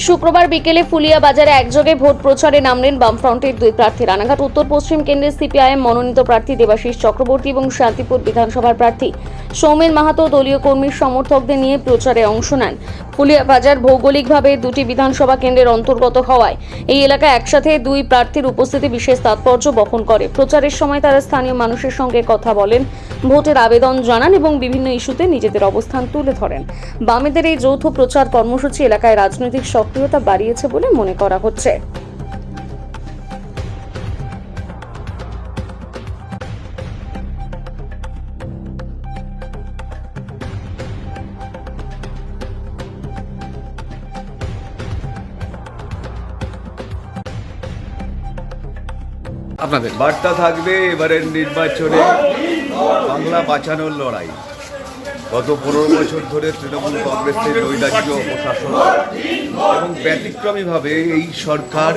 শুক্রবার বিকেলে ফুলিয়া বাজারে একযোগে ভোট প্রচারে নামলেন বামফ্রন্টের দুই প্রার্থী। রানাঘাট উত্তর পশ্চিম কেন্দ্রের সিপিআইএম মনোনীত প্রার্থী দেবাশিস চক্রবর্তী এবং শান্তিপুর বিধানসভার প্রার্থী সৌমেন মাহাতো দলীয় কর্মীর সমর্থকদের নিয়ে প্রচারে অংশ নেন। ফুলিয়া বাজার ভৌগোলিকভাবে দুটি বিধানসভা কেন্দ্রের অন্তর্গত হওয়ায় এই এলাকায় একসাথে দুই প্রার্থীর উপস্থিতি বিশেষ তাৎপর্য বহন করে। প্রচারের সময় তারা স্থানীয় মানুষের সঙ্গে কথা বলেন, ভোটের আবেদন জানান এবং বিভিন্ন ইস্যুতে নিজেদের অবস্থান তুলে ধরেন। বামেদের এই যৌথ প্রচার কর্মসূচি এলাকায় রাজনৈতিক সক্রিয়তা বাড়িয়েছে বলে মনে করা হচ্ছে। আপনাদের বার্তা থাকবে এবারের নির্বাচনে বাংলা বাঁচানোর লড়াই। গত 15 বছর ধরে তৃণমূল কংগ্রেসের নৈরাজ্য প্রশাসন এবং ব্যতিক্রমীভাবে এই সরকার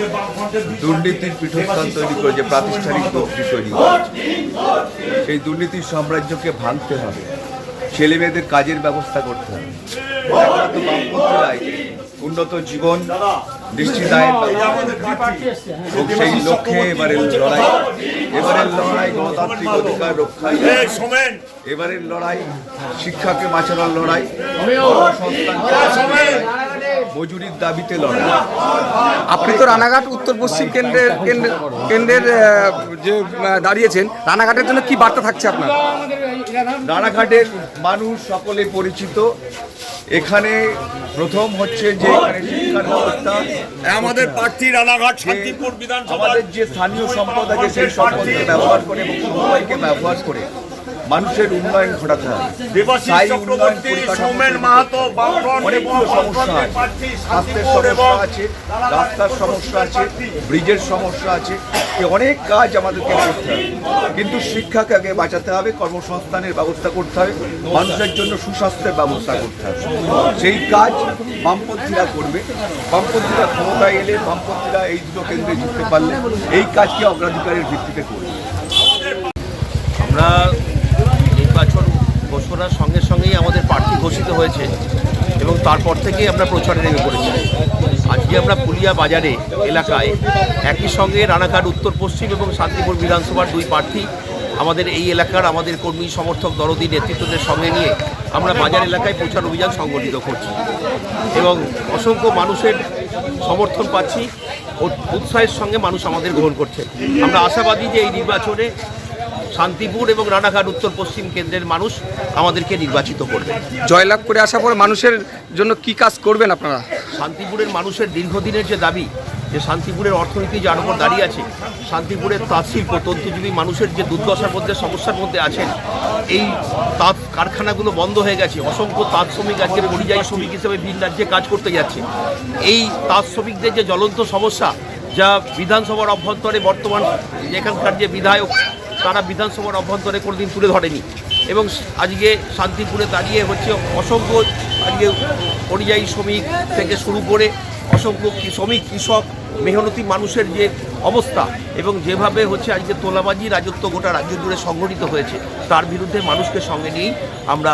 দুর্নীতির পীঠস্থান তৈরি করেছে, প্রাতিষ্ঠানিক দুর্নীতি তৈরি করেছে। সেই দুর্নীতির সাম্রাজ্যকে ভাঙতে হবে, ছেলে মেয়েদের কাজের ব্যবস্থা করতে হবে। একমাত্র বামপন্থীরাই উন্নত জীবন নিশ্চিতায়ের এবং সেই লক্ষ্যে এবারের লড়াই গণতান্ত্রিক অধিকার রক্ষায়, এবারের লড়াই শিক্ষাকে বাঁচানোর লড়াই, মজুরির দাবিতে লড়াই। আপনি তো রানাঘাট উত্তর পশ্চিম কেন্দ্রের যে দাঁড়িয়েছেন, রানাঘাটের জন্য কি বার্তা থাকছে আপনার? রানাঘাটের মানুষ সকলে পরিচিত। এখানে প্রথম হচ্ছে যে শিক্ষার ব্যবস্থা, আমাদের প্রার্থী রানাঘাট শান্তিপুর বিধানসভা, আমাদের যে স্থানীয় সম্পদ আছে সেই সম্পদকে ব্যবহার করে এবং সমবায়কে ব্যবহার করে মানুষের উন্নয়ন ঘটাতে হবে। দেবাশিস চক্রবর্তী, সৌমেন মাহাতো, অনেকগুলো সমস্যা আছে, স্বাস্থ্যের সমস্যা আছে, রাস্তার সমস্যা আছে, ব্রিজের সমস্যা আছে, অনেক কাজ আমাদেরকে করতে হবে। কিন্তু শিক্ষাকে আগে বাঁচাতে হবে, কর্মসংস্থানের ব্যবস্থা করতে হবে, মানুষের জন্য সুস্বাস্থ্যের ব্যবস্থা করতে হবে। সেই কাজ বামপন্থীরা করবে। বামপন্থীরা ক্ষমতায় এলে, বামপন্থীরা এই দুটো কেন্দ্রে জিততে পারলে এই কাজকে অগ্রাধিকারের ভিত্তিতে করবে। আমরা নির্বাচন ঘোষণার সঙ্গে সঙ্গেই আমাদের প্রার্থী ঘোষিত হয়েছে এবং তারপর থেকেই আমরা প্রচারে নেমে পড়েছি। আজকে আমরা ফুলিয়া বাজারে এলাকায় একই সঙ্গে রানাঘাট উত্তর পশ্চিম এবং শান্তিপুর বিধানসভার দুই প্রার্থী আমাদের এই এলাকার আমাদের কর্মী সমর্থক দরদি নেতৃত্বদের সঙ্গে নিয়ে আমরা বাজার এলাকায় প্রচার অভিযান সংগঠিত করছি এবং অসংখ্য মানুষের সমর্থন পাচ্ছি ও উৎসাহের সঙ্গে মানুষ আমাদের গ্রহণ করছে। আমরা আশাবাদী যে এই নির্বাচনে শান্তিপুর এবং রানাঘাট উত্তর পশ্চিম কেন্দ্রের মানুষ আমাদেরকে নির্বাচিত করবে। জয়লাভ করে আসার পরে মানুষের জন্য কি কাজ করবেন আপনারা? শান্তিপুরের মানুষের দীর্ঘদিনের যে দাবি, যে শান্তিপুরের অর্থনীতি যার উপর দাঁড়িয়ে আছে, শান্তিপুরের তাঁত শিল্প, তন্তুজীবী মানুষের যে দুর্দশার মধ্যে, সমস্যার মধ্যে আছেন, এই তাঁত কারখানাগুলো বন্ধ হয়ে গেছে। অসংখ্য তাঁত শ্রমিক আজকের পরিযায়ী শ্রমিক হিসেবে ভিন রাজ্যে কাজ করতে যাচ্ছে। এই তাঁত শ্রমিকদের যে জ্বলন্ত সমস্যা, যা বিধানসভার অভ্যন্তরে বর্তমান এখানকার যে বিধায়ক তারা বিধানসভার অভ্যন্তরে কোনোদিন তুলে ধরেনি এবং আজকে শান্তিপুরে দাঁড়িয়ে হচ্ছে অসংখ্য আজকে পরিযায়ী শ্রমিক থেকে শুরু করে অসংখ্য শ্রমিক, কৃষক, মেহনতি মানুষের যে অবস্থা এবং যেভাবে হচ্ছে আজকে তোলাবাজি রাজত্ব গোটা রাজ্য জুড়ে সংগঠিত হয়েছে, তার বিরুদ্ধে মানুষকে সঙ্গে নিয়েই আমরা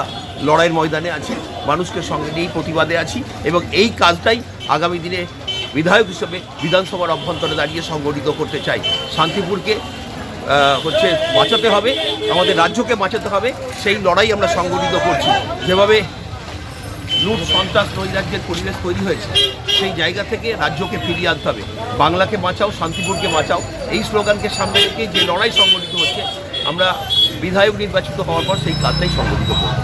লড়াইয়ের ময়দানে আছি, মানুষকে সঙ্গে নিয়েই প্রতিবাদে আছি এবং এই কাজটাই আগামী দিনে বিধায়ক হিসেবে বিধানসভার অভ্যন্তরে দাঁড়িয়ে সংগঠিত করতে চাই। শান্তিপুরকে হচ্ছে বাঁচাতে হবে, আমাদের রাজ্যকে বাঁচাতে হবে, সেই লড়াই আমরা সংগঠিত করছি। যেভাবে লুট, সন্ত্রাস, নৈরাজ্যের পরিবেশ তৈরি হয়েছে, সেই জায়গা থেকে রাজ্যকে ফিরিয়ে আনতে হবে। বাংলাকে বাঁচাও, শান্তিপুরকে বাঁচাও, এই স্লোগানকে সামনে রেখে যে লড়াই সংগঠিত হচ্ছে, আমরা বিধায়ক নির্বাচিত হওয়ার পর সেই কাজটাই সংগঠিত করব।